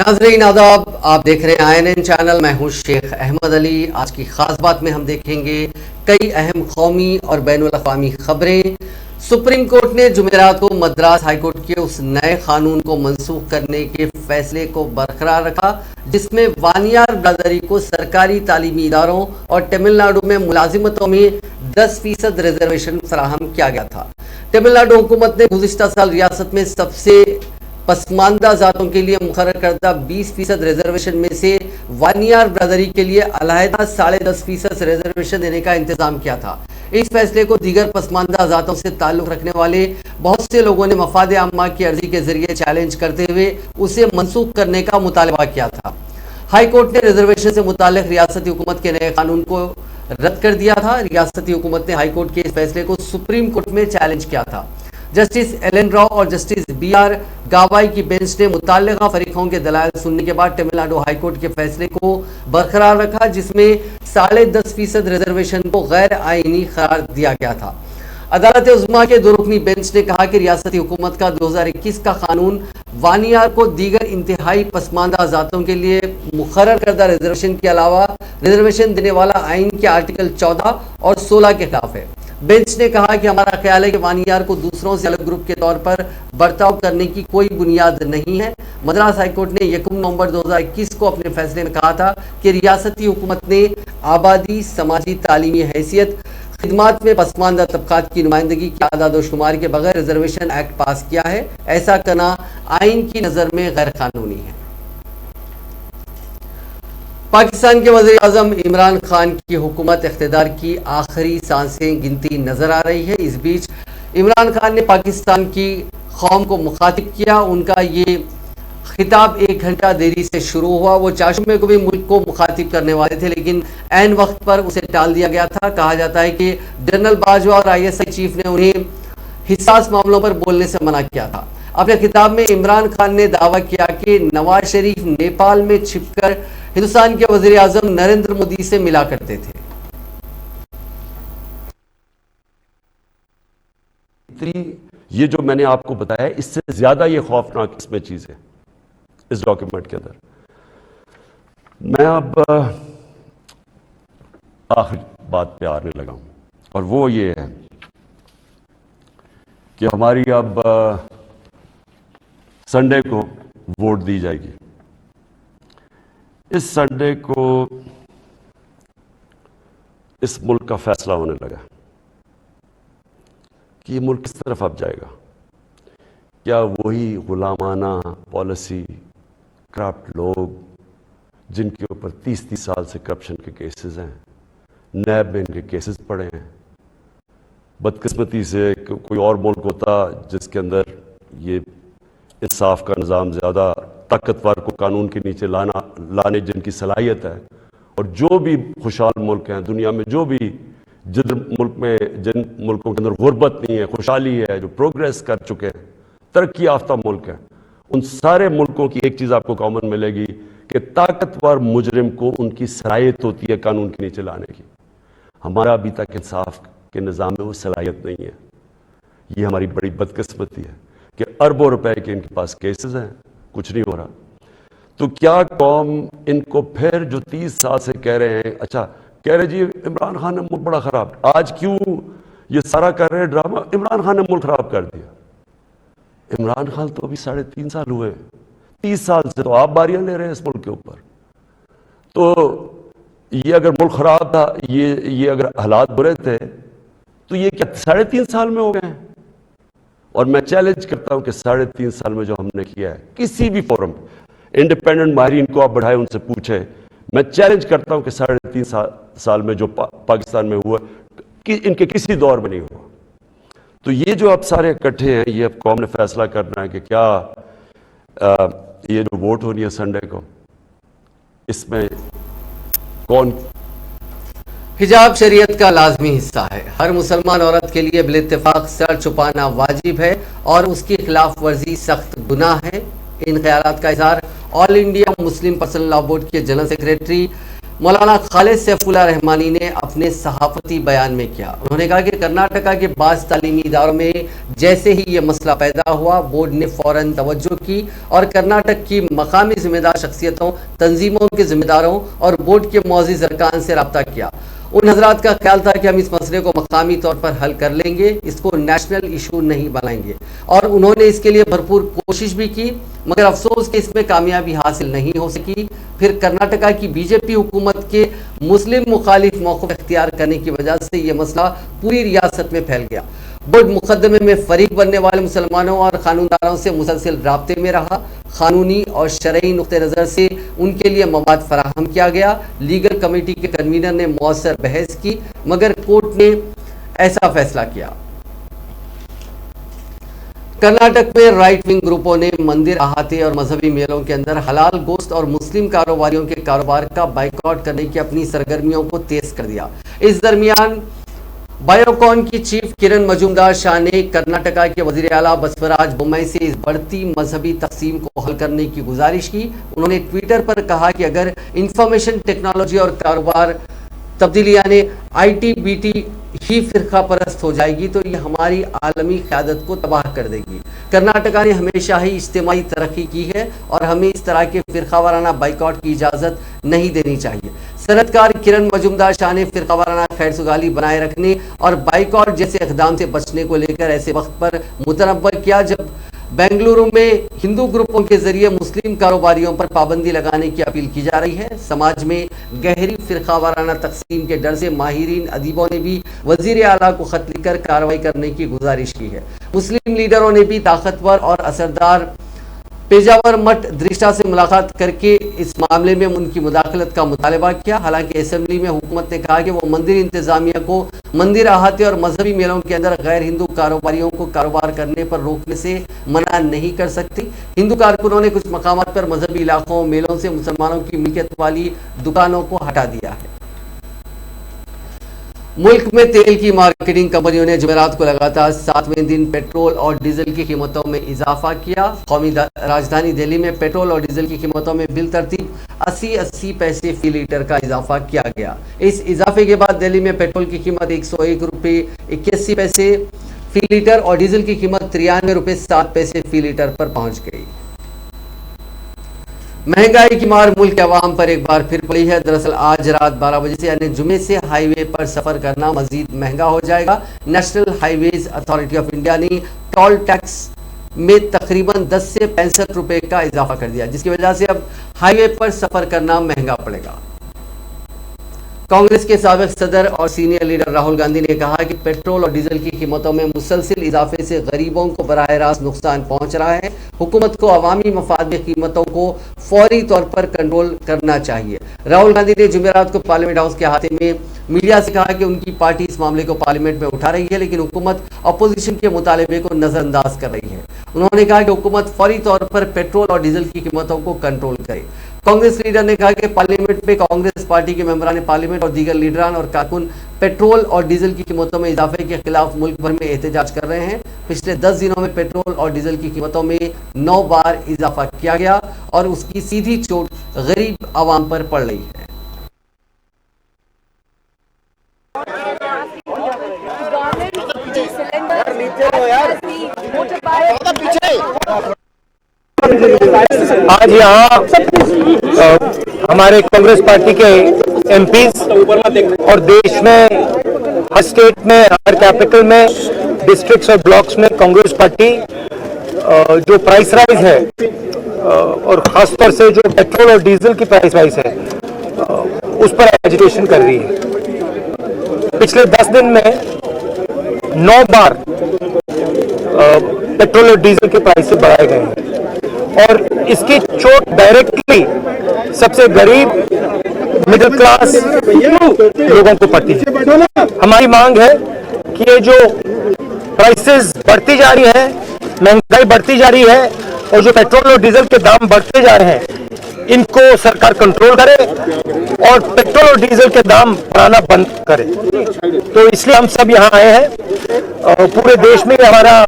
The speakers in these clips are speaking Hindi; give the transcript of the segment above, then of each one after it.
नाज़रीन आदाब, आप देख रहे हैं INN चैनल। मैं हूं शेख अहमद अली। आज की खास बात में हम देखेंगे कई अहम कौमी और बैनुल अक़वामी खबरें। सुप्रीम कोर्ट ने जुमेरात को मद्रास हाई कोर्ट के उस नए कानून को मनसूख करने के फैसले को बरकरार रखा जिसमें वानियार बिरादरी को सरकारी तालीमी इदारों और तमिलनाडु में मुलाजिमतों में 10% रिजर्वेशन फराहम किया गया था। तमिलनाडु हुकूमत ने गुज़िश्ता साल रियासत में सबसे पसमानदा जातों के लिए मुकर्रर करदा 20% रिजर्वेशन में से वानियार बिरादरी के लिए अलहदा 10.5% रिजर्वेशन देने का इंतजाम किया था। इस फैसले को दीगर पसमानदा जातों से ताल्लुक रखने वाले बहुत से लोगों ने मफाद आम्मा की अर्जी के जरिए चैलेंज करते हुए उसे मनसूख करने का मुतालबा किया था। हाई कोर्ट ने रिजर्वेशन से मुताल्लिक रियासती हुकूमत के नए कानून को रद्द कर दिया था। रियासती हुकूमत ने हाई कोर्ट के इस फैसले को सुप्रीम कोर्ट में चैलेंज किया था। जस्टिस एलन रॉ और जस्टिस BR गावाई की बेंच ने मुताल्लिका फरीकों के दलाइल सुनने के बाद तमिलनाडु हाईकोर्ट के फैसले को बरकरार रखा जिसमें 10.5% रिजर्वेशन को गैर आईनी करार दिया गया था। अदालत उज़्मा के दो रुकनी बेंच ने कहा कि रियासती हुकूमत का 2021 का कानून वानियार को दीगर इंतहाई पसमानदा जातों के लिए मुकर्रर करदा रिजर्वेशन के अलावा रिजर्वेशन देने वाला आइन के आर्टिकल 14 और 16 के खिलाफ है। बेंच ने कहा कि हमारा ख्याल है कि वानियार को दूसरों से अलग ग्रुप के तौर पर बर्ताव करने की कोई बुनियाद नहीं है। मद्रास हाईकोर्ट ने 1 नवंबर 2021 को अपने फैसले में कहा था कि रियासती हुकूमत ने आबादी, समाजी, तालीमी हैसियत, खिदमात में पसमानदा तबकात की नुमाइंदगी की आदाद शुमार के बगैर रिजर्वेशन एक्ट पास किया है। ऐसा करना आइन की नज़र में गैर कानूनी है। पाकिस्तान के वज़ीर आज़म इमरान खान की हुकूमत इख्तिदार की आखिरी सांसें गिनती नजर आ रही है। इस बीच इमरान खान ने पाकिस्तान की कौम को मुखातिब किया। उनका ये खिताब 1 घंटा देरी से शुरू हुआ। वो चाशुमे को भी मुल्क को मुखातिब करने वाले थे लेकिन ऐन वक्त पर उसे टाल दिया गया था। कहा जाता है कि जनरल बाजवा और ISI चीफ ने उन्हें हिस्सास मामलों पर बोलने से मना किया था। अपने खिताब में इमरान खान ने दावा किया कि नवाज शरीफ नेपाल में छिपकर हिंदुस्तान के वज़ीर आज़म नरेंद्र मोदी से मिला करते थे। ये जो मैंने आपको बताया इससे ज्यादा ये खौफनाक इसमें चीज है इस डॉक्यूमेंट के अंदर। मैं अब आखिरी बात पे आने लगा हूं और वो ये है कि हमारी अब संडे को वोट दी जाएगी। इस संडे को इस मुल्क का फैसला होने लगा कि ये मुल्क किस तरफ अब जाएगा। क्या वही गुलामाना पॉलिसी, करप्ट लोग जिनके ऊपर 30-30 साल से करप्शन के केसेस हैं, नैब में इनके केसेस पड़े हैं। बदकिस्मती से कोई और मुल्क होता जिसके अंदर ये इंसाफ का निज़ाम ज़्यादा ताकतवर को कानून के नीचे लाने जिनकी सलाहियत है, और जो भी खुशहाल मुल्क हैं दुनिया में, जो भी जिन मुल्कों के अंदर गुर्बत नहीं है, खुशहाली है, जो प्रोग्रेस कर चुके हैं, तरक्की याफ्ता मुल्क हैं, उन सारे मुल्कों की एक चीज़ आपको कॉमन मिलेगी कि ताकतवर मुजरिम को उनकी सलाहियत होती है कानून के नीचे लाने की। हमारा अभी तक इंसाफ के निज़ाम में वो सलाहियत नहीं है। ये हमारी बड़ी बदकिस्मती है कि अरबों रुपए के इनके पास केसेस हैं, कुछ नहीं हो रहा। तो क्या कौम इनको फिर जो 30 साल से कह रहे हैं, अच्छा कह रहे जी इमरान खान ने मुल्क बड़ा खराब, आज क्यों ये सारा कर रहे ड्रामा, इमरान खान ने मुल्क खराब कर दिया। इमरान खान तो अभी 3.5 साल हुए, 30 साल से तो आप बारियां ले रहे हैं इस मुल्क के ऊपर। तो ये अगर मुल्क खराब था, ये अगर हालात बुरे थे तो ये क्या 3.5 साल में हो गए हैं। और मैं चैलेंज करता हूं कि 3.5 साल में जो हमने किया है, किसी भी फोरम इंडिपेंडेंट माहिरीन को आप बढ़ाए, उनसे पूछे, मैं चैलेंज करता हूं कि 3.5 साल में जो पाकिस्तान में हुआ कि इनके किसी दौर में नहीं हुआ। तो ये जो अब सारे इकट्ठे हैं, ये अब कौम ने फैसला करना है कि क्या ये जो वोट होनी है संडे को, इसमें कौन। हिजाब शरीयत का लाजमी हिस्सा है। हर मुसलमान औरत के लिए बिल-इत्तिफाक सर छुपाना वाजिब है और उसकी खिलाफ वर्जी सख्त गुनाह है। इन ख्यालात का इज़हार all India Muslim personal law board के जनरल सेक्रेटरी मौलाना खालिद सैफुल्लाह रहमानी ने अपने सहाफती बयान में किया। उन्होंने कहा कि कर्नाटका के बाज़ तालीमी इदारों में जैसे ही ये मसला पैदा हुआ, बोर्ड ने फौरन तवज्जो की और कर्नाटक की मकामी जिम्मेदार शख्सियतों, तंजीमों के जिम्मेदारों और बोर्ड के मुअज़्ज़िज़ अरकान से रब्ता किया। उन हजरात का ख्याल था कि हम इस मसले को मकामी तौर पर हल कर लेंगे, इसको नेशनल इशू नहीं बनाएंगे, और उन्होंने इसके लिए भरपूर कोशिश भी की, मगर अफसोस कि इसमें कामयाबी हासिल नहीं हो सकी। फिर कर्नाटका की बीजेपी हुकूमत के मुस्लिम मुखालिफ मौक़िफ़ इख्तियार करने की वजह से ये मसला पूरी रियासत में फैल गया। बोर्ड मुकदमे में फरीक बनने वाले मुसलमानों और कानूनदारों से मुसलसल राब्ते में रहा। कानूनी और शरई नुक्ते नज़र से उनके लिए मवाद फराहम किया गया। लीगल कमेटी के कन्वीनर ने मौसर बहस की, मगर कोर्ट ने ऐसा फैसला किया। कर्नाटक में राइट विंग ग्रुपों ने मंदिर अहाते और मजहबी मेलों के अंदर हलाल गोश्त और मुस्लिम कारोबारियों के कारोबार का बाइकआउट करने की अपनी सरगर्मियों को तेज कर दिया। इस दरमियान बायोकॉन की चीफ किरण मजूमदार शाह ने कर्नाटका के वजीर आला बसवराज बोम्मई से इस बढ़ती मजहबी तकसीम को हल करने की गुजारिश की। उन्होंने ट्विटर पर कहा कि अगर इंफॉर्मेशन टेक्नोलॉजी और कारोबार तब्दीली यानी ITBT ही फिरका परस्त हो जाएगी तो ये हमारी आलमी क़यादत को तबाह कर देगी। कर्नाटका ने हमेशा ही इज्तिमाई तरक्की की है और हमें इस तरह के फिरका वाराना बाइकआउट की इजाज़त नहीं देनी चाहिए। सनतकार किरण मजूमदार शाह ने फिरका वाराना खैरसुगाली बनाए रखने और बाइकआउट जैसे इक़दाम से बचने को लेकर ऐसे वक्त पर मुतनब्बह किया जब बेंगलुरु में हिंदू ग्रुपों के जरिए मुस्लिम कारोबारियों पर पाबंदी लगाने की अपील की जा रही है। समाज में गहरी फिरका वाराना तकसीम के डर से माहिरीन अदीबों ने भी वजीर आला को खत लिखकर कार्रवाई करने की गुजारिश की है। मुस्लिम लीडरों ने भी ताकतवर और असरदार पेजावर मठ दृष्टा से मुलाकात करके इस मामले में उनकी मुदाखलत का मुतालबा किया। हालांकि असेंबली में हुकूमत ने कहा कि वो मंदिर इंतजामिया को मंदिर अहाते और मजहबी मेलों के अंदर गैर हिंदू कारोबारियों को कारोबार करने पर रोकने से मना नहीं कर सकती। हिंदू कारकुनों ने कुछ मकामात पर मजहबी इलाकों मेलों से मुसलमानों की मिल्कियत वाली दुकानों को हटा दिया है। मुल्क में तेल की मार्केटिंग कंपनियों ने जुमेरात को लगातार 7वें दिन पेट्रोल और डीजल की कीमतों में इजाफा किया। कौमी राजधानी दिल्ली में पेट्रोल और डीजल की कीमतों में बिल तरतीब 80 पैसे फी लीटर का इजाफा किया गया। इस इजाफे के बाद दिल्ली में पेट्रोल की कीमत 101 रुपये 81 पैसे फी लीटर और डीजल की कीमत 93 रुपये 7 पैसे फी लीटर पर पहुंच गई। महंगाई की मार मुल्क के अवाम पर एक बार फिर पड़ी है। दरअसल आज रात 12 बजे से यानी जुमे से हाईवे पर सफर करना मजीद महंगा हो जाएगा। National highways authority of India ने टोल टैक्स में तकरीबन 10 से 65 रुपए का इजाफा कर दिया, जिसकी वजह से अब हाईवे पर सफर करना महंगा पड़ेगा। कांग्रेस के साबिक सदर और सीनियर लीडर राहुल गांधी ने कहा कि पेट्रोल और डीजल की कीमतों में मुसलसिल इजाफे से गरीबों को बराह रास्त नुकसान पहुंच रहा है। हुकूमत को अवामी मफाद में कीमतों को फौरी तौर पर कंट्रोल करना चाहिए। राहुल गांधी ने जुमेरात को पार्लियामेंट हाउस के अहाते में मीडिया से कहा कि उनकी पार्टी इस मामले को पार्लियामेंट में उठा रही है, लेकिन हुकूमत अपोजिशन के मुतालबे को नजरअंदाज कर रही है। उन्होंने कहा कि हुकूमत फौरी तौर पर पेट्रोल और डीजल की कीमतों को कंट्रोल करे। कांग्रेस लीडर ने कहा कि पार्लियामेंट में कांग्रेस पार्टी के मेंबरान पार्लियामेंट और दीगर लीडरान और कारकुन पेट्रोल और डीजल की कीमतों में इजाफे के खिलाफ मुल्क भर में एहतजाज कर रहे हैं। पिछले 10 दिनों में पेट्रोल और डीजल की कीमतों में 9 बार इजाफा किया गया और उसकी सीधी चोट गरीब आवाम पर पड़ रही है। आज यहाँ हमारे कांग्रेस पार्टी के एमपीज और देश में हर स्टेट में हर कैपिटल में डिस्ट्रिक्ट्स और ब्लॉक्स में कांग्रेस पार्टी जो प्राइस राइज है और खासतौर से जो पेट्रोल और डीजल की प्राइस राइज है उस पर एजिटेशन कर रही है। पिछले 10 दिन में 9 बार पेट्रोल और डीजल के प्राइस बढ़ाए गए हैं और इसकी चोट डायरेक्टली सबसे गरीब मिडिल क्लास लोगों को पड़ती है। हमारी मांग है कि ये जो प्राइसेस बढ़ती जा रही है, महंगाई बढ़ती जा रही है और जो पेट्रोल और डीजल के दाम बढ़ते जा रहे हैं, इनको सरकार कंट्रोल करे और पेट्रोल और डीजल के दाम बढ़ाना बंद करे। तो इसलिए हम सब यहाँ आए हैं। पूरे देश में हमारा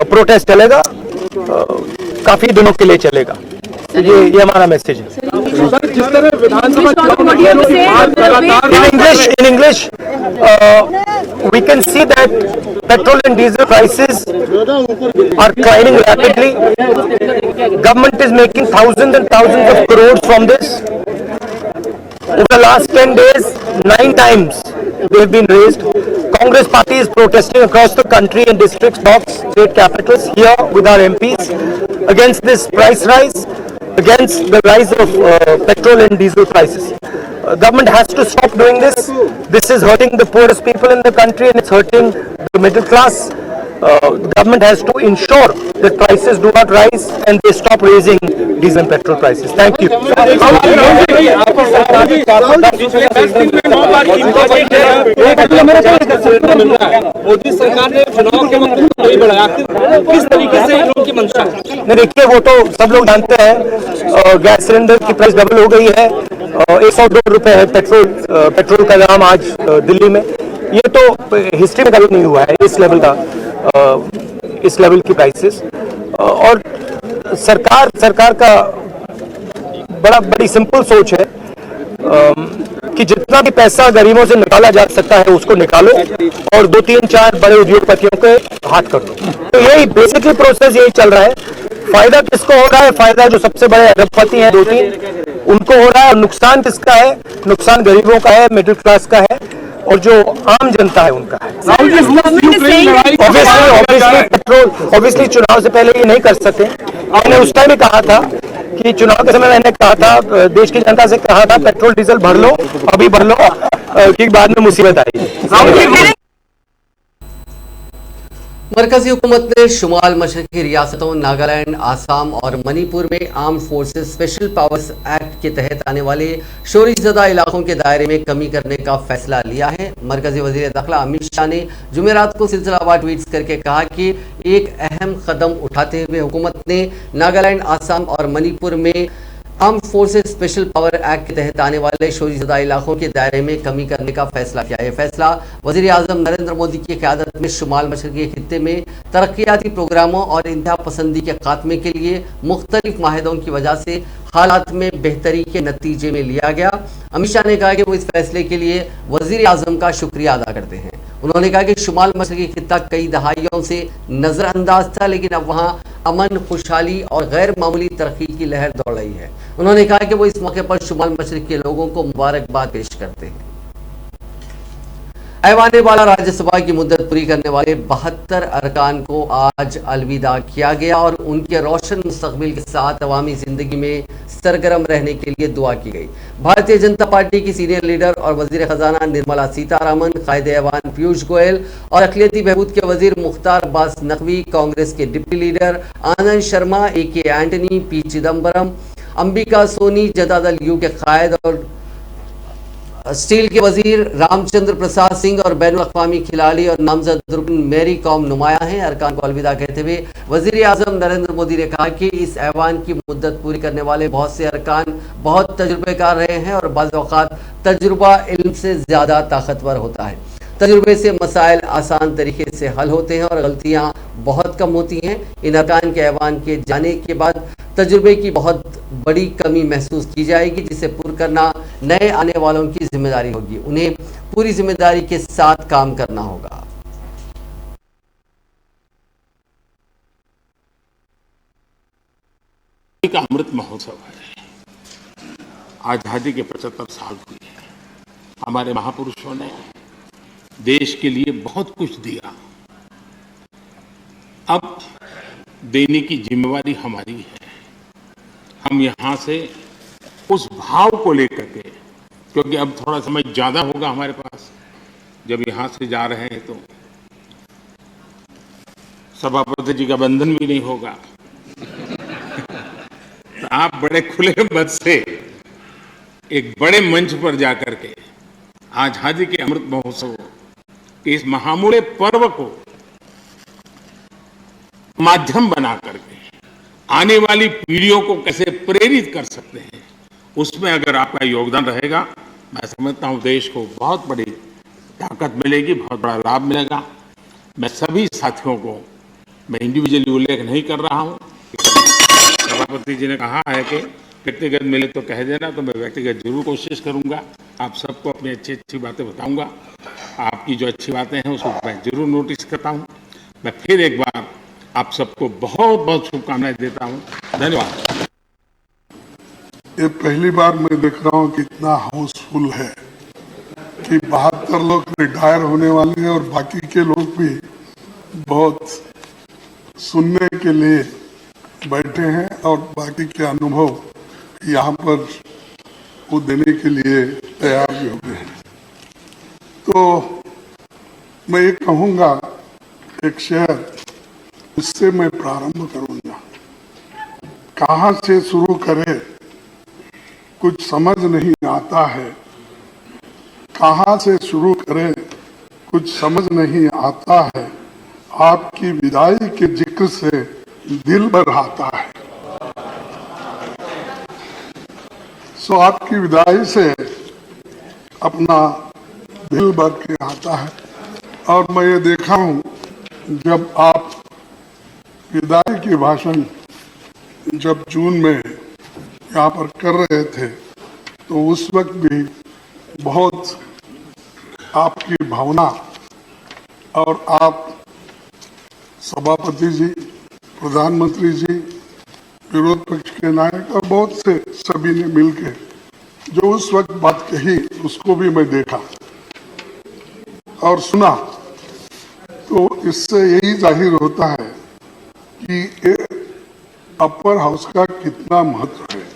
प्रोटेस्ट चलेगा, काफी दिनों के लिए चलेगा। ये हमारा मैसेज है। In English, we can see that petrol and diesel prices are climbing rapidly. Government is making thousands and thousands of crores from this. Over the last 10 days, 9 times they have been raised. Congress party is protesting across the country in districts, blocks, state capitals, here with our MPs against this price rise, against the rise of petrol and diesel prices. Government has to stop doing this. This is hurting the poorest people in the country and it's hurting the middle class. The government has to ensure that prices do not rise and they stop raising diesel and petrol prices. Thank you. Modi सरकार ने चुनाव के वक्त नहीं बढ़ाया, किस तरीके से उनकी मंशा? देखिए, वो तो सब लोग जानते हैं, गैस सिलेंडर की प्राइस डबल हो गई है, 102 रुपए है पेट्रोल का दाम आज दिल्ली में। ये तो हिस्ट्री में कभी नहीं हुआ है इस लेवल की प्राइसेस। और सरकार का बड़ी सिंपल सोच है कि जितना भी पैसा गरीबों से निकाला जा सकता है उसको निकालो और 2-3-4 बड़े उद्योगपतियों के हाथ कर दो। तो यही बेसिकली प्रोसेस यही चल रहा है। फायदा किसको हो रहा है? फायदा जो सबसे बड़े अरबपति हैं 2-3 उनको हो रहा है। और नुकसान किसका है? नुकसान गरीबों का है, मिडिल क्लास का है और जो आम जनता है उनका है। ऑब्वियसली चुनाव से पहले ये नहीं कर सकते। मैंने उस टाइम भी कहा था कि चुनाव के समय मैंने कहा था, देश की जनता से कहा था, पेट्रोल डीजल भर लो, अभी भर लो, क्योंकि बाद में मुसीबत आएगी। मरकजी हुकूमत ने शुमाल मशरकी रियासतों नागालैंड, आसाम और मणिपुर में arm forces special powers act के तहत आने वाले शोरीज़दा इलाकों के दायरे में कमी करने का फैसला लिया है। मरकजी वज़ीर दाखिला अमित शाह ने जुमेरात को सिलसिलावार ट्वीट्स करके कहा कि एक अहम कदम उठाते हुए हुकूमत ने नागालैंड, आसाम और मणिपुर में arm forces special power act के तहत आने वाले शोरीज़दा इलाकों के दायरे में कमी करने का फैसला किया। यह फैसला वज़ीर आज़म नरेंद्र मोदी की क़यादत में शुमाल मशरक़ी खित्ते में तरक्याती प्रोग्रामों और इंतहा पसंदी के खात्मे के लिए मुख्तलिफ माहिदों की वजह से हालात में बेहतरी के नतीजे में लिया गया। अमित शाह ने कहा कि वो इस फैसले के लिए वज़ीर आज़म का शुक्रिया अदा करते हैं। उन्होंने कहा कि शुमाल मशरक़ी खित्ता कई दहाइयों से नज़रअंदाज था, लेकिन अब वहाँ अमन, खुशहाली और गैर मामूली तरक्की की लहर दौड़ रही है। उन्होंने कहा कि वो इस मौके पर शुमाल मशरक़ के लोगों को मुबारकबाद पेश करते हैं। ऐवान बाला राज्यसभा की मुद्दत पूरी करने वाले 72 अरकान को आज अलविदा किया गया और उनके रोशन मुस्तकबिल के साथ अवामी ज़िंदगी में सरगर्म रहने के लिए दुआ की गई। भारतीय जनता पार्टी की सीनियर लीडर और वज़ीर ख़जाना निर्मला सीतारामन, कायद ऐवान पीयूष गोयल और अक़लियती बहबूद के वज़ीर मुख्तार अब्बास नकवी, कांग्रेस के deputy leader Anand Sharma, AK Antony, P Chidambaram, Ambika Soni, Janata Dal you के कायद और स्टील के वजीर रामचंद्र प्रसाद सिंह और बैनुल अक़वामी खिलाड़ी और नामजद रुकन मैरी कॉम नुमाया हैं। अरकान को अलविदा कहते हुए वज़ीर आज़म नरेंद्र मोदी ने कहा कि इस ऐवान की मुद्दत पूरी करने वाले बहुत से अरकान बहुत तजुर्बेकार रहे हैं और बाज़ औक़ात तजुर्बा इल्म से ज़्यादा ताकतवर होता है। तजुर्बे से मसाइल आसान तरीके से हल होते हैं और गलतियाँ बहुत कम होती हैं। इन अरकान के ऐवान के जाने के बाद तजुर्बे की बहुत बड़ी कमी महसूस की जाएगी, जिसे पूरा करना नए आने वालों की जिम्मेदारी होगी। उन्हें पूरी जिम्मेदारी के साथ काम करना होगा। का अमृत महोत्सव है। आजादी के 75 साल हुए हैं। हमारे महापुरुषों ने देश के लिए बहुत कुछ दिया। अब देने की जिम्मेवारी हमारी है। हम यहाँ से उस भाव को लेकर के, क्योंकि अब थोड़ा समय ज्यादा होगा हमारे पास, जब यहाँ से जा रहे हैं तो सभापति जी का बंधन भी नहीं होगा। तो आप बड़े खुले मन से एक बड़े मंच पर जाकर के आजादी के अमृत महोत्सव के इस महामूल्य पर्व को माध्यम बना करके आने वाली पीढ़ियों को कैसे प्रेरित कर सकते हैं, उसमें अगर आपका योगदान रहेगा, मैं समझता हूं देश को बहुत बड़ी ताकत मिलेगी, बहुत बड़ा लाभ मिलेगा। मैं सभी साथियों को, मैं इंडिविजुअली उल्लेख नहीं कर रहा हूं। सभापति जी ने कहा है कि व्यक्तिगत मिले तो कह देना, तो मैं व्यक्तिगत जरूर कोशिश करूंगा। आप सबको अपनी अच्छी अच्छी बातें बताऊंगा। आपकी जो अच्छी बातें हैं उसको मैं जरूर नोटिस करता हूं। मैं फिर एक बार आप सबको बहुत बहुत शुभकामनाएं देता हूं। धन्यवाद। ये पहली बार मैं देख रहा हूँ कि इतना हाउसफुल है कि 72 लोग रिटायर होने वाले हैं और बाकी के लोग भी बहुत सुनने के लिए बैठे हैं और बाकी के अनुभव यहाँ पर वो देने के लिए तैयार भी हो गए हैं। तो मैं ये कहूँगा, एक शेर इससे मैं प्रारंभ करूँगा। कहाँ से शुरू करें कुछ समझ नहीं आता है, कहाँ से शुरू करें कुछ समझ नहीं आता है, आपकी विदाई के जिक्र से दिल भर आता है। सो आपकी विदाई से अपना दिल भर के आता है। और मैं ये देखा हूँ, जब आप विदाई की भाषण जब जून में यहाँ पर कर रहे थे तो उस वक्त भी बहुत आपकी भावना, और आप सभापति जी, प्रधानमंत्री जी, विरोध पक्ष के नायक और बहुत से सभी ने मिलकर जो उस वक्त बात कही उसको भी मैं देखा और सुना। तो इससे यही जाहिर होता है कि अपर हाउस का कितना महत्व है।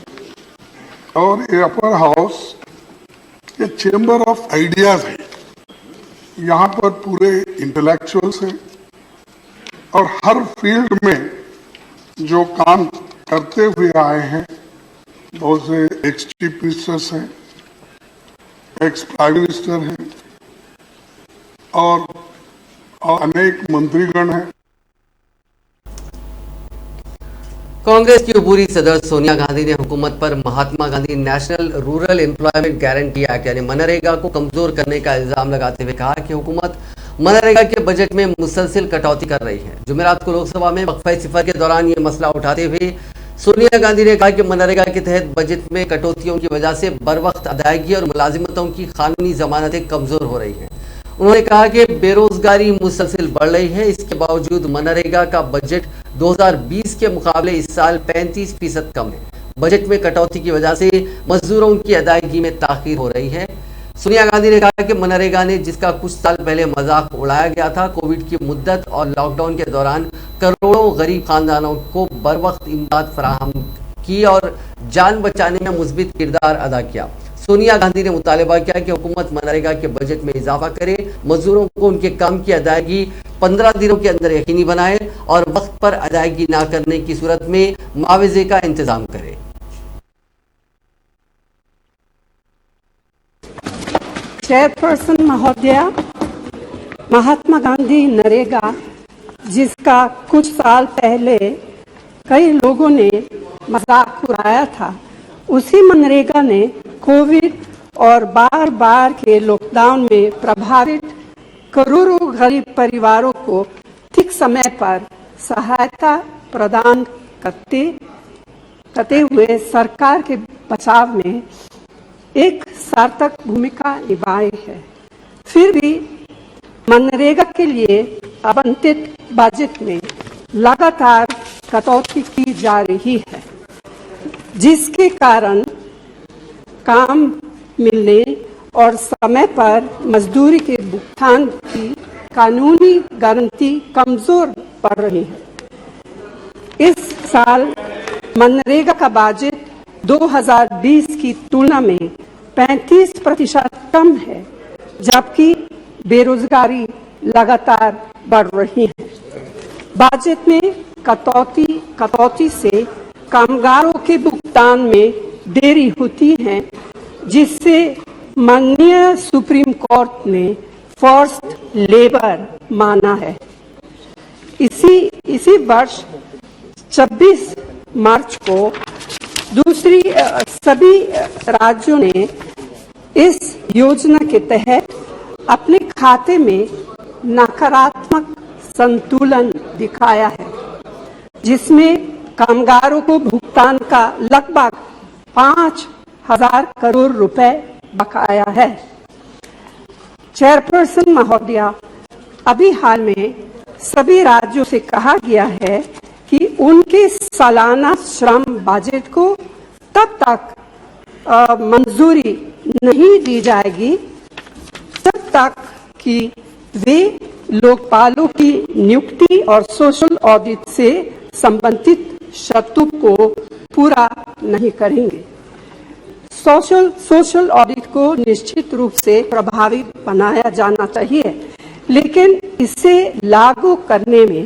और ये अपर हाउस ये चेंबर ऑफ आइडियाज है। यहाँ पर पूरे इंटेलेक्चुअल्स हैं और हर फील्ड में जो काम करते हुए आए हैं, बहुत से एक्स चीफ मिनिस्टर्स हैं, एक्स प्राइम मिनिस्टर हैं और अनेक मंत्रीगण हैं। कांग्रेस की उबूरी सदर सोनिया गांधी ने हुकूमत पर Mahatma Gandhi national rural employment guarantee act यानी मनरेगा को कमजोर करने का इल्जाम लगाते हुए कहा कि हुकूमत मनरेगा के बजट में मुसलसिल कटौती कर रही है। जुमेरात को लोकसभा में वक्फे सिफर के दौरान ये मसला उठाते हुए सोनिया गांधी ने कहा कि मनरेगा के तहत बजट में कटौतियों की वजह से बरवक्त अदायगी और मुलाजिमतों की कानूनी जमानतें कमजोर हो रही हैं। उन्होंने कहा कि बेरोजगारी मुसलसिल बढ़ रही है, इसके बावजूद मनरेगा का बजट 2020 के मुकाबले इस साल 35% कम है। बजट में कटौती की वजह से मजदूरों की अदायगी में ताखीर हो रही है। सोनिया गांधी ने कहा कि मनरेगा ने, जिसका कुछ साल पहले मजाक उड़ाया गया था, कोविड की मुद्दत और लॉकडाउन के दौरान करोड़ों गरीब खानदानों को बरवक्त इमदाद फराहम की और जान बचाने में मुस्बित किरदार अदा किया। सोनिया गांधी ने मुतालबा किया कि हुकूमत मनरेगा के बजट में इजाफा करे, मजदूरों को उनके काम की अदायगी 15 दिनों के अंदर यकीनी बनाए और वक्त पर अदायगी ना करने की सूरत में मुआवजे का इंतजाम करे। चेयरपर्सन महोदया, महात्मा गांधी नरेगा, जिसका कुछ साल पहले कई लोगों ने मजाक उड़ाया था, उसी मनरेगा ने कोविड और बार बार के लॉकडाउन में प्रभावित करोड़ों गरीब परिवारों को ठीक समय पर सहायता प्रदान करते हुए सरकार के बचाव में एक सार्थक भूमिका निभाई है। फिर भी मनरेगा के लिए आवंटित बजट में लगातार कटौती की जा रही है, जिसके कारण काम मिलने और समय पर मजदूरी के भुगतान की कानूनी गारंटी कमजोर पड़ रही है। इस साल मनरेगा का बजट 2020 की तुलना में 35% कम है, जबकि बेरोजगारी लगातार बढ़ रही है। बजट में कटौती से कामगारों के भुगतान में देरी होती है, जिससे माननीय सुप्रीम कोर्ट ने फोर्स्ड लेबर माना है। इसी वर्ष 26 मार्च को सभी राज्यों ने इस योजना के तहत अपने खाते में नकारात्मक संतुलन दिखाया है, जिसमें कामगारों को भुगतान का लगभग 5,000 करोड़ रुपए बकाया है। चेयरपर्सन महोदया, अभी हाल में सभी राज्यों से कहा गया है कि उनके सालाना श्रम बजट को तब तक मंजूरी नहीं दी जाएगी जब तक कि वे लोकपालों की नियुक्ति और सोशल ऑडिट से संबंधित शर्तों को पूरा नहीं करेंगे। सोशल ऑडिट को निश्चित रूप से प्रभावी बनाया जाना चाहिए, लेकिन इसे लागू करने में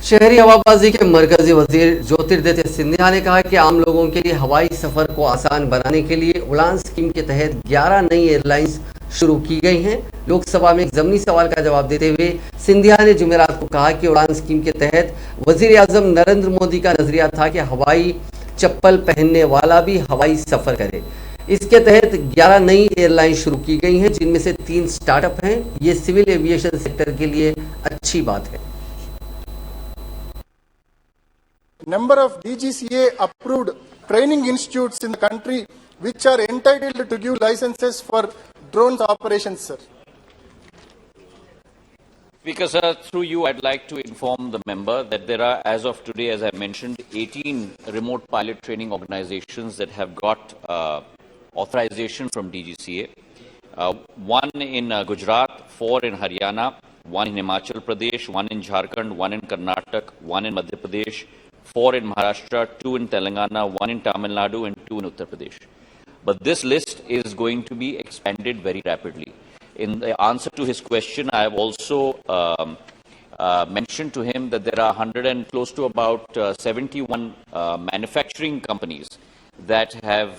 शहरी हवाबाजी के मरकजी वजीर ज्योतिरादित्य सिंधिया ने कहा कि आम लोगों के लिए हवाई सफर को आसान बनाने के लिए उड़ान स्कीम के तहत 11 नई एयरलाइंस शुरू की गई हैं। लोकसभा में एक ज़मीनी सवाल का जवाब देते हुए सिंधिया ने जुमेरात को कहा कि उड़ान स्कीम के तहत वजीर आजम नरेंद्र मोदी का नजरिया था कि हवाई चप्पल पहनने वाला भी हवाई सफर करे। इसके तहत 11 नई एयरलाइन शुरू की गई हैं, जिनमें से 3 स्टार्टअप हैं। ये सिविल एविएशन सेक्टर के लिए अच्छी बात है। Number of DGCA approved training institutes in the country which are entitled to give licenses for drones operations, sir. Speaker, sir, through you, I'd like to inform the member that there are, as of today, as I mentioned, 18 remote pilot training organizations that have got authorization from DGCA. One in Gujarat, 4 in Haryana, 1 in Himachal Pradesh, 1 in Jharkhand, 1 in Karnataka, 1 in Madhya Pradesh, 4 in Maharashtra, 2 in Telangana, 1 in Tamil Nadu, and 2 in Uttar Pradesh. But this list is going to be expanded very rapidly. In the answer to his question, I have also mentioned to him that there are 100 and close to about 71 manufacturing companies that have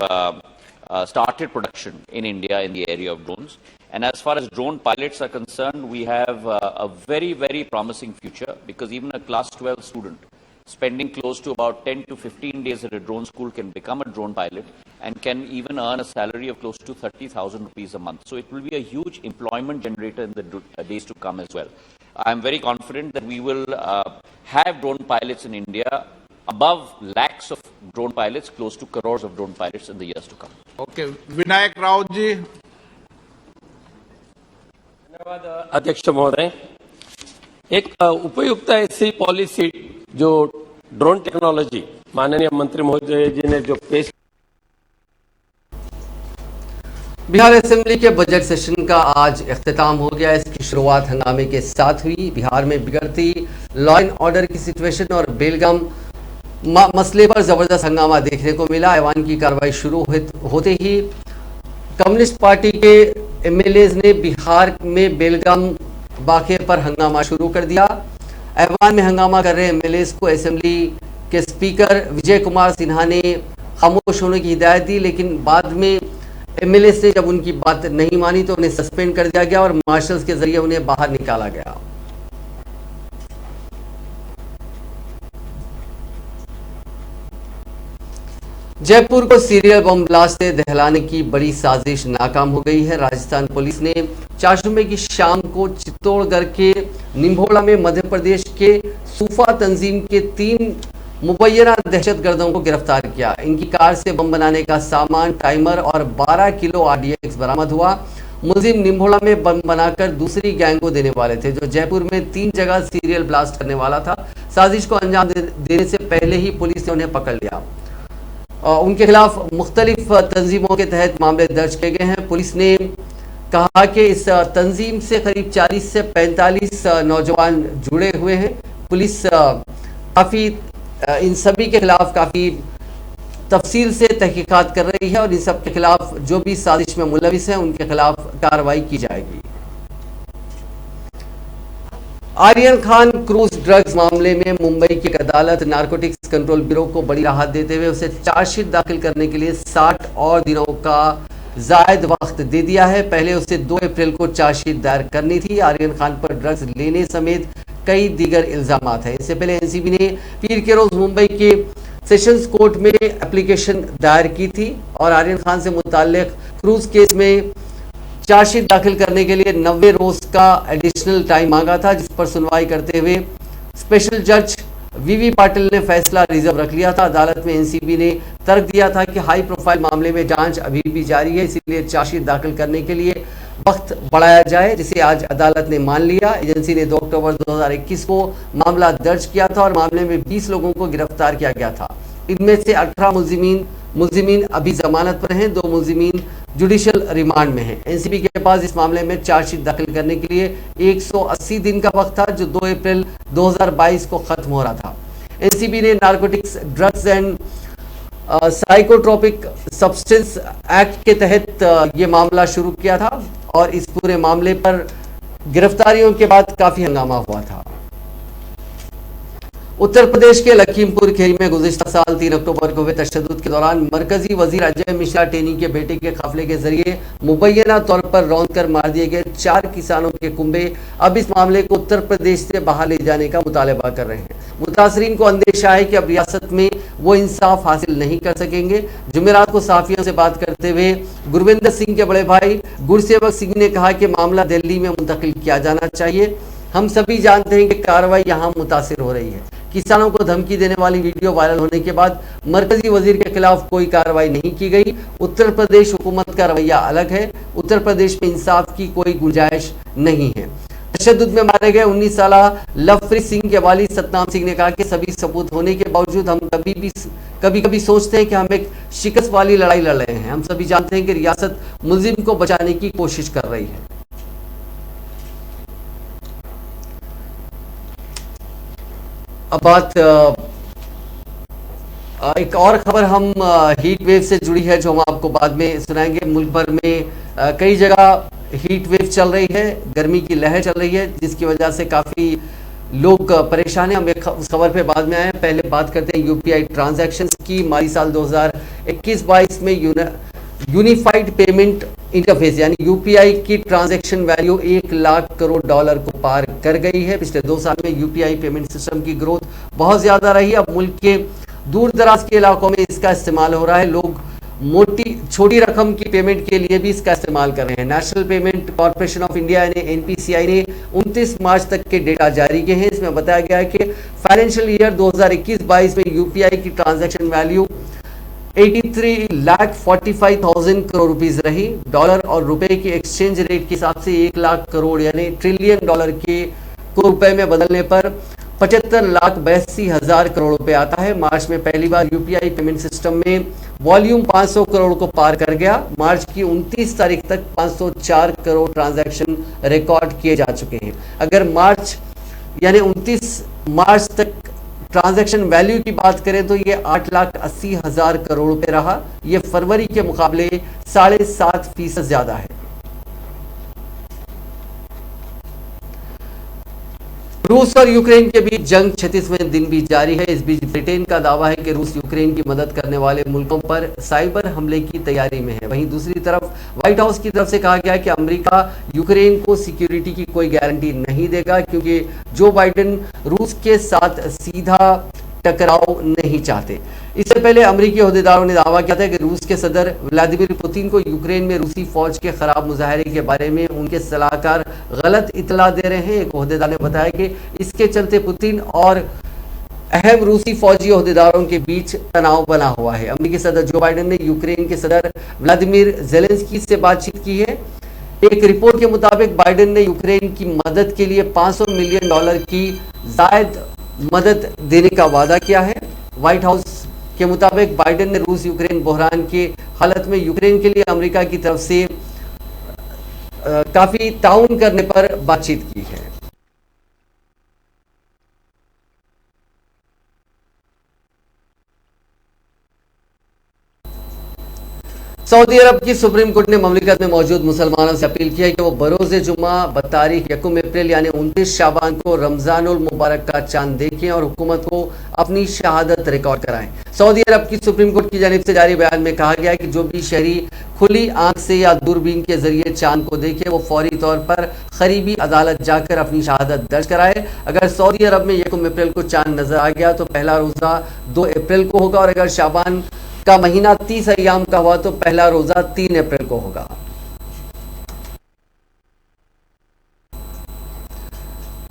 started production in India in the area of drones. And as far as drone pilots are concerned, we have a very, very promising future, because even a class 12 student spending close to about 10 to 15 days at a drone school can become a drone pilot and can even earn a salary of close to 30,000 rupees a month. So it will be a huge employment generator in the days to come as well. I am very confident that we will have drone pilots in India, above lakhs of drone pilots, close to crores of drone pilots in the years to come. Okay, Vinayak Rao ji. धन्यवाद अध्यक्ष महोदय। एक उपयुक्त ऐसी पॉलिसी जो ड्रोन टेक्नोलॉजी माननीय मंत्री महोदय जी ने जो पेश। बिहार असेंबली के बजट सेशन का आज इख्तिताम हो गया। इसकी शुरुआत हंगामे के साथ हुई। बिहार में बिगड़ती लॉ एंड ऑर्डर की सिचुएशन और बेलगाम मसले पर जबरदस्त हंगामा देखने को मिला। ऐवान की कार्रवाई शुरू होते ही कम्युनिस्ट पार्टी के एमएलए ने बिहार में बेलगाम वाक़े पर हंगामा शुरू कर दिया। ऐवान में हंगामा कर रहे एमएलए को असेंबली के स्पीकर विजय कुमार सिन्हा ने खामोश होने की हिदायत दी, लेकिन बाद में एमएलए ने जब उनकी बात नहीं मानी तो उन्हें सस्पेंड कर दिया गया और मार्शल्स के जरिए उन्हें बाहर निकाला गया। जयपुर को सीरियल बम ब्लास्ट से दहलाने की बड़ी साजिश नाकाम हो गई है। राजस्थान पुलिस ने 4 मई की शाम को चित्तौड़गढ़ के निम्भोला में मध्य प्रदेश के सूफा तंजीम के 3 मुबैना दहशतगर्दों को गिरफ्तार किया। इनकी कार से बम बनाने का सामान, टाइमर और 12 किलो आरडीएक्स बरामद हुआ। मुलजिम निम्भोला में बम बनाकर दूसरी गैंग को देने वाले थे, जो जयपुर में 3 जगह सीरियल ब्लास्ट करने वाला था। साजिश को अंजाम देने से पहले ही पुलिस ने उन्हें पकड़ लिया। उनके खिलाफ मुख्तलिफ तंजीमों के तहत मामले दर्ज किए गए हैं। पुलिस ने कहा कि इस तंजीम से करीब 40 से 45 नौजवान जुड़े हुए हैं। पुलिस काफ़ी इन सभी के खिलाफ काफ़ी तफसील से तहकीकात कर रही है और इन सब के खिलाफ जो भी साजिश में मुलविस हैं उनके खिलाफ कार्रवाई की जाएगी। आर्यन खान क्रूज ड्रग्स मामले में मुंबई की अदालत नारकोटिक्स कंट्रोल ब्यूरो को बड़ी राहत देते हुए उसे चार्जशीट दाखिल करने के लिए 60 और दिनों का जायद वक्त दे दिया है। पहले उसे 2 अप्रैल को चार्जशीट दायर करनी थी। आर्यन खान पर ड्रग्स लेने समेत कई दीगर इल्जाम हैं। इससे पहले एनसीबी ने पीर के रोज मुंबई के सेशंस कोर्ट में एप्लीकेशन दायर की थी और आर्यन खान से मुताल्लिक क्रूज केस में चार्जशीट दाखिल करने के लिए 90 रोज का एडिशनल टाइम मांगा था, जिस पर सुनवाई करते हुए स्पेशल जज वीवी पाटिल ने फैसला रिजर्व रख लिया था। अदालत में एनसीबी ने तर्क दिया था कि हाई प्रोफाइल मामले में जांच अभी भी जारी है, इसीलिए चार्जशीट दाखिल करने के लिए वक्त बढ़ाया जाए, जिसे आज अदालत ने मान लिया। एजेंसी ने 2 अक्टूबर 2021 को मामला दर्ज किया था और मामले में 20 लोगों को गिरफ्तार किया गया था। इनमें से 18 मुलजिमीन अभी जमानत पर हैं, 2 मुलजिमीन जुडिशियल रिमांड में हैं। एनसीबी के पास इस मामले में चार्जशीट दाखिल करने के लिए 180 दिन का वक्त था, जो 2 अप्रैल 2022 को खत्म हो रहा था। एनसीबी ने narcotics, drugs and psychotropic substance act के तहत ये मामला शुरू किया था और इस पूरे मामले पर गिरफ्तारियों के बाद काफी हंगामा हुआ था। उत्तर प्रदेश के लखीमपुर खीरी में गुज़िश्ता साल 3 अक्टूबर को हुए तशद्दुद के दौरान मरकजी वजीर अजय मिश्रा टेनी के बेटे के काफिले के जरिए मुबैना तौर पर रौंद कर मार दिए गए 4 किसानों के कुंबे अब इस मामले को उत्तर प्रदेश से बाहर ले जाने का मुतालबा कर रहे हैं। मुतासरीन को अंदेशा है कि अब रियासत में वो इंसाफ हासिल नहीं कर सकेंगे। जुमेरात को सहाफियों से बात करते हुए गुरविंदर सिंह के बड़े भाई गुरसेवक सिंह ने कहा कि मामला दिल्ली में मुंतकिल किया जाना चाहिए। हम सभी जानते हैं कि कार्रवाई यहाँ मुतासिर हो रही है। किसानों को धमकी देने वाली वीडियो वायरल होने के बाद मरकजी वजीर के खिलाफ कोई कार्रवाई नहीं की गई। उत्तर प्रदेश हुकूमत का रवैया अलग है। उत्तर प्रदेश में इंसाफ की कोई गुंजाइश नहीं है। तशद्दुद में मारे गए 19 साल लवप्रीत सिंह के वालिद सतनाम सिंह ने कहा कि सभी सबूत होने के बावजूद हम कभी कभी सोचते हैं कि हम एक शिकस्त वाली लड़ाई लड़ रहे हैं। हम सभी जानते हैं कि रियासत मुलजिम को बचाने की कोशिश कर रही है। अब बात एक और खबर हम हीट वेव से जुड़ी है, जो हम आपको बाद में सुनाएंगे। मुल्क भर में कई जगह हीट वेव चल रही है, गर्मी की लहर चल रही है, जिसकी वजह से काफ़ी लोग परेशान हैं। हम उस खबर पे बाद में आए। पहले बात करते हैं यूपीआई ट्रांजैक्शंस की। माली साल 2021-22 में यूनिफाइड पेमेंट इंटरफेस यानी यूपीआई की transaction value 1 lakh crore dollar को पार कर गई है। पिछले 2 साल में यूपीआई पेमेंट सिस्टम की ग्रोथ बहुत ज़्यादा रही। अब मुल्क के दूर दराज के इलाकों में इसका इस्तेमाल हो रहा है। लोग छोटी रकम की पेमेंट के लिए भी इसका इस्तेमाल कर रहे हैं। National payment corporation of India ने NPCI ने 29 मार्च तक के डेटा जारी किए हैं। इसमें बताया गया है कि फाइनेंशियल ईयर 2021-22 में यूपीआई की ट्रांजैक्शन वैल्यू 83,45,000 करोड़ रुपीस रही। डॉलर और रुपए के एक्सचेंज रेट के हिसाब से 1 लाख करोड़ यानी ट्रिलियन डॉलर को रुपए में बदलने पर 75,82,000 करोड़ रुपए आता है। मार्च में पहली बार यूपीआई पेमेंट सिस्टम में वॉल्यूम 500 करोड़ को पार कर गया। मार्च की 29 तारीख तक 504 करोड़ ट्रांजैक्शन रिकॉर्ड किए जा चुके हैं। अगर मार्च यानी 29 मार्च तक ट्रांजैक्शन वैल्यू की बात करें तो ये 8,80,000 करोड़ रुपए रहा। ये फरवरी के मुकाबले 7.5% ज्यादा है। रूस और यूक्रेन के बीच जंग 36वें दिन भी जारी है। इस बीच ब्रिटेन का दावा है कि रूस यूक्रेन की मदद करने वाले मुल्कों पर साइबर हमले की तैयारी में है। वहीं दूसरी तरफ व्हाइट हाउस की तरफ से कहा गया है कि अमेरिका यूक्रेन को सिक्योरिटी की कोई गारंटी नहीं देगा, क्योंकि जो बाइडेन रूस के साथ सीधा टकराव नहीं चाहते। इससे पहले अमेरिकी ओहदेदारों ने दावा किया था कि रूस के सदर व्लादिमीर पुतिन को यूक्रेन में रूसी फौज के खराब मुजाहरे के बारे में उनके सलाहकार गलत इतला दे रहे हैं। एक ओहदेदार ने बताया कि इसके चलते पुतिन और अहम रूसी फौजी ओहदेदारों के बीच तनाव बना हुआ है। अमेरिकी सदर जो बाइडेन ने यूक्रेन के सदर व्लादिमीर जेलेंस्की से बातचीत की है। एक रिपोर्ट के मुताबिक बाइडेन ने यूक्रेन की मदद के लिए $500 मिलियन की जायद मदद देने का वादा किया है। व्हाइट हाउस के मुताबिक बाइडेन ने रूस यूक्रेन बहरान के हालत में यूक्रेन के लिए अमेरिका की तरफ से काफी ताउन करने पर बातचीत की है। सऊदी अरब की सुप्रीम कोर्ट ने ममलिकत में मौजूद मुसलमानों से अपील की है कि वो बरोज़ जुम्मा बतारीख 1 अप्रैल यानी 29 शाबान को रमजानुल मुबारक का चांद देखें और हुकूमत को अपनी शहादत रिकॉर्ड कराएं। सऊदी अरब की सुप्रीम कोर्ट की जानिब से जारी बयान में कहा गया है कि जो भी शहरी खुली आंख से या दूरबीन के जरिए चांद को देखे वो फौरी तौर पर करीबी अदालत जाकर अपनी शहादत दर्ज कराए। अगर सऊदी अरब में 1 अप्रैल को चांद नजर आ गया तो पहला रोजा 2 अप्रैल को होगा और अगर शाबान का महीना 30 अय्याम का हुआ तो पहला रोजा 3 अप्रैल को होगा।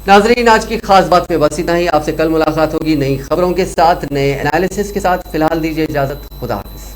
नाजरीन, आज की खास बात में बस इतना ही। आपसे कल मुलाकात होगी नई खबरों के साथ, नए एनालिसिस के साथ। फिलहाल दीजिए इजाजत। खुदा हाफिज।